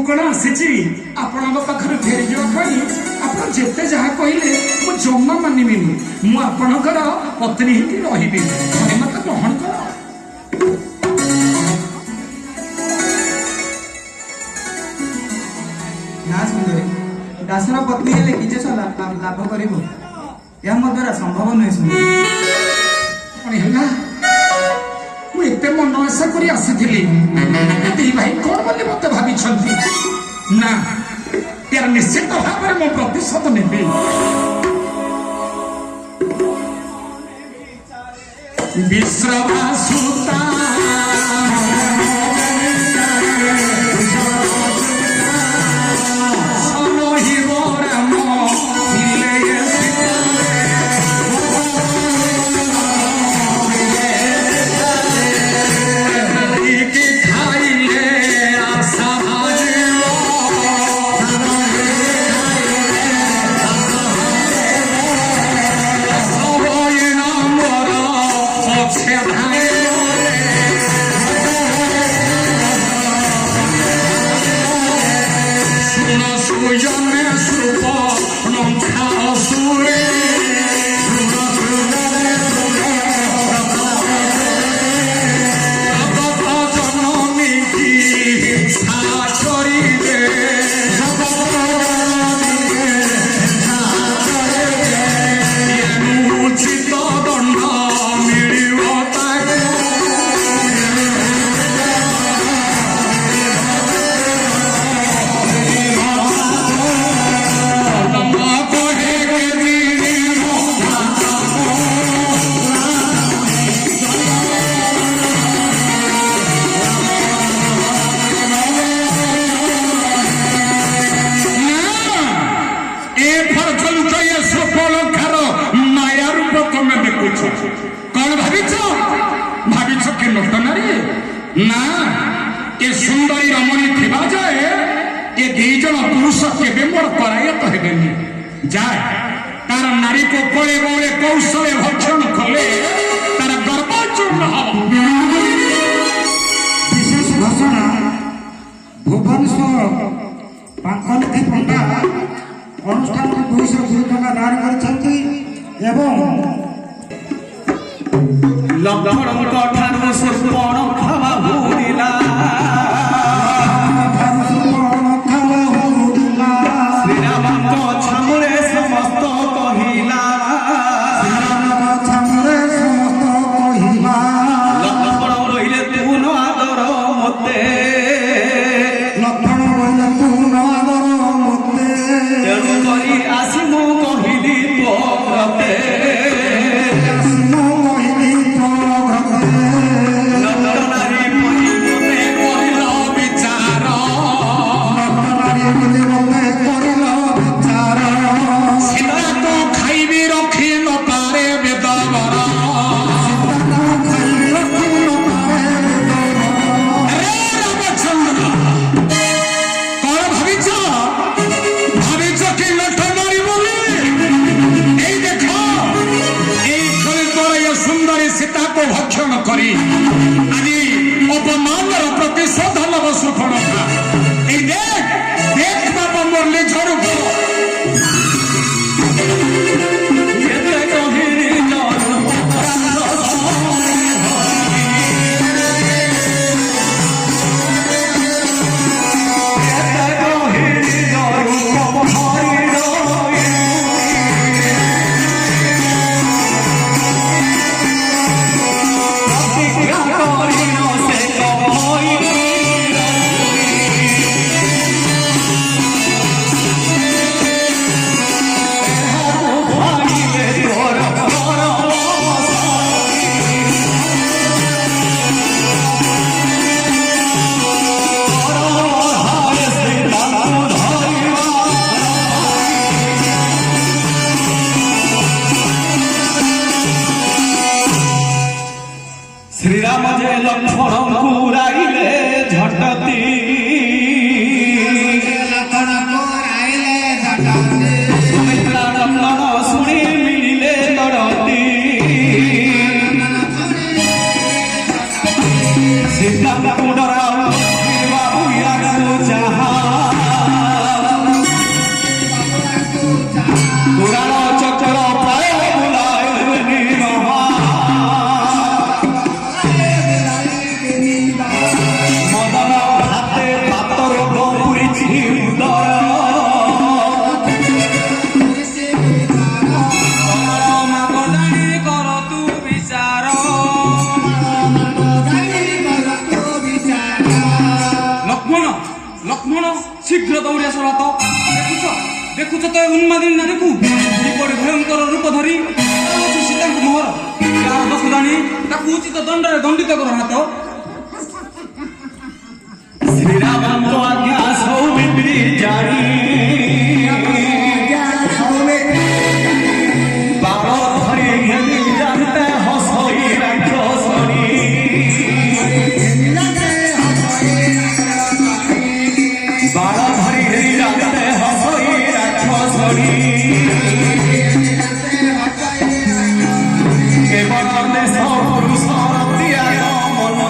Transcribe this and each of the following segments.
कौन आसी आपण पाखे फेरी जावाई आप जिते जहाँ कहले मु जमा मानवि मुझर पत्नी ही रही मत ग्रहण कर। ना सुंदरी दासर पत्नी हेले किछ लाभ कर द्वारा संभव नुहे सुंदरी मुझे मन आशा कर आसी भाई कौन बोली मत भावी ना यार निश्चित भाव में मो प्रतिशोध नेबी। विश्वासुता कौन भाविच के नटनारी ना ये सुंदरी रमणी थिबा जाए ये दी जन पुरुष केबे मोर परायत हेबेनी जाए तार नारी को कोले बोले कौशले भक्षण कले तार गर्भ चूर्ण हब। विशेष घोषणा भुवनेश्वर पांखनिधि पंडा अनुष्ठान 202 टका दान करछंती एवं लक्ष्मण ठारू सुपण खावा हुरिला श्रीराम छामुरे समस्त कहिला लक्ष्मण रहिले तू न आदर मते तेणु करी आसी मु कहिली तो रते শীঘ্র দৌড়ে আসো রাত। দেখুছ তো উন্মাদিনী নারীକୁ কিপରି ଭୟଙ୍କର ରୂପ ଧରି ସୀତାଙ୍କୁ ମୋହର ଯାହାର ଦୋଷ ଜାଣି ତାକୁ ଉଚିତ ଦଣ୍ଡରେ ଦଣ୍ଡିତ କର ହାତ। ଶ୍ରୀରାମଙ୍କ ଆଜ୍ଞା ସୌମିତ୍ରୀ ଜାଣି ବାଳ ଧରି ଘେନି ଜାଣିତେ ହସଇ ରାକ୍ଷସଣୀ ବାଳ ଧରି ଘେନି ଜାଣିତେ ହସଇ ରାକ୍ଷସଣୀ କେବଳ ଦେଶ ପୁରୁଷର ପ୍ରିୟାୟ ମନ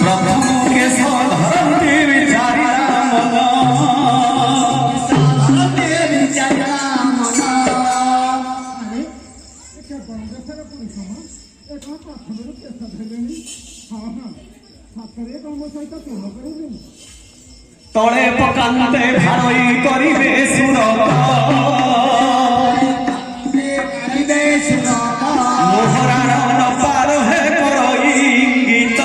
ପ୍ରଥମ କେଶ ଧରନ୍ତି ବିଚାରିଲା ମନ ତଳେ ପକାନ୍ତେ ଭାରଇ କରିବେ ସୁରତ ମୋହରାଣ ନ ପାର ହେ କରଇ ଗୀତ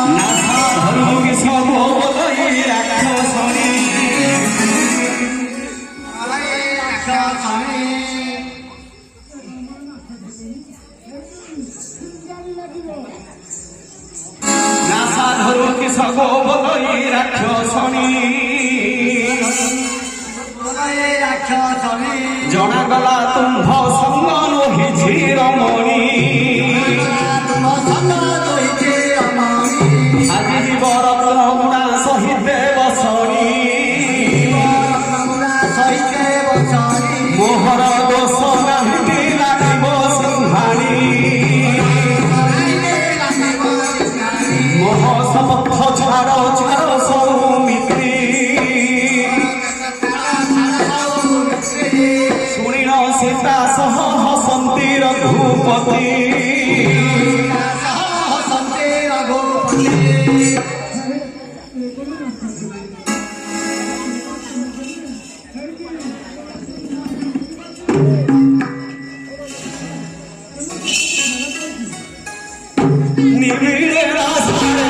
ନାସା ଧରୁ କି ସବୁ ବୋଲଇ ରାକ୍ଷସଣୀ ନାସା ଧରୁ କି ସବୁ ବୋଲଇ ରାକ୍ଷସଣୀ ଜଣାଗଲା ତୁମ୍ଭ ସଙ୍ଗ ନୋହିଛି ରମଣୀ ଆଜି ଯିବ ରତ୍ନ ଗୁଣା ସହିତେ ବସଣୀ ମୋହର ଦୋଷ ନାହିଁକି ଲାଗିବ ସିଂହାଣୀ ମୋହ ସପଥ ଛାଡ଼ ଛାଡ଼ ସୌମିତ୍ରୀ ଶୁଣିଣ ସୀତା ସହ ହସନ୍ତି ରଘୁପତି ନିବିଡ଼ ରାସ୍ତାରେ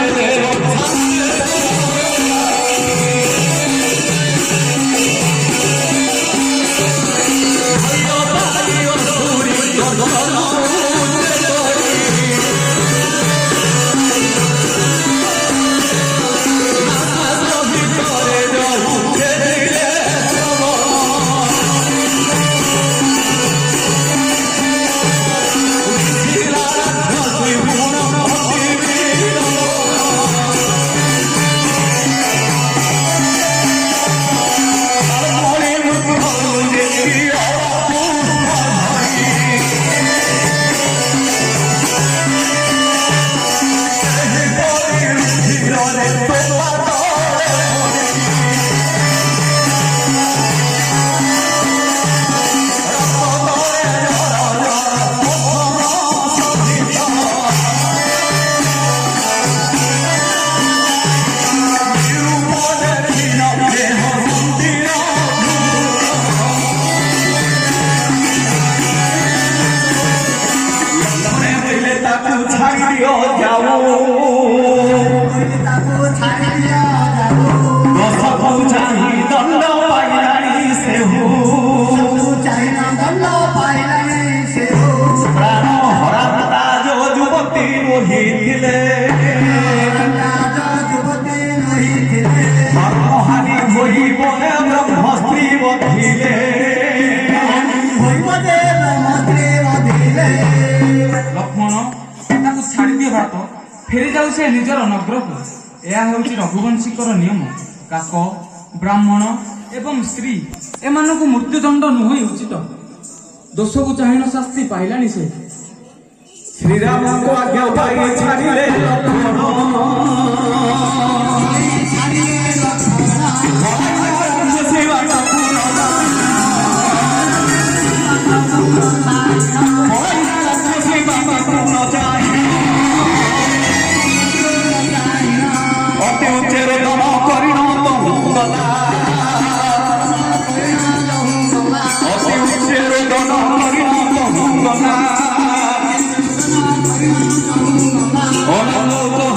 ଫେରି ଯାଉ ସେ ନିଜର ନଗ୍ରକୁ। ଏହା ହେଉଛି ରଘୁବଂଶୀଙ୍କର ନିୟମ। କାକ, ବ୍ରାହ୍ମଣ ଏବଂ ସ୍ତ୍ରୀ ଏମାନଙ୍କୁ ମୃତ୍ୟୁଦଣ୍ଡ ନୁହେଁ ଉଚିତ। ଦୋଷକୁ ଚାହିଁନ ଶାସ୍ତି ପାଇଲାଣି ସେ। ଶ୍ରୀରାମଙ୍କ ଆଜ୍ଞା ପାଇ ଛାଡ଼ିଲେ অতি উচ্চের দম করিণ তহুঙ্গলা অতি উচ্চের দম করিণ তহুঙ্গলা অনলোক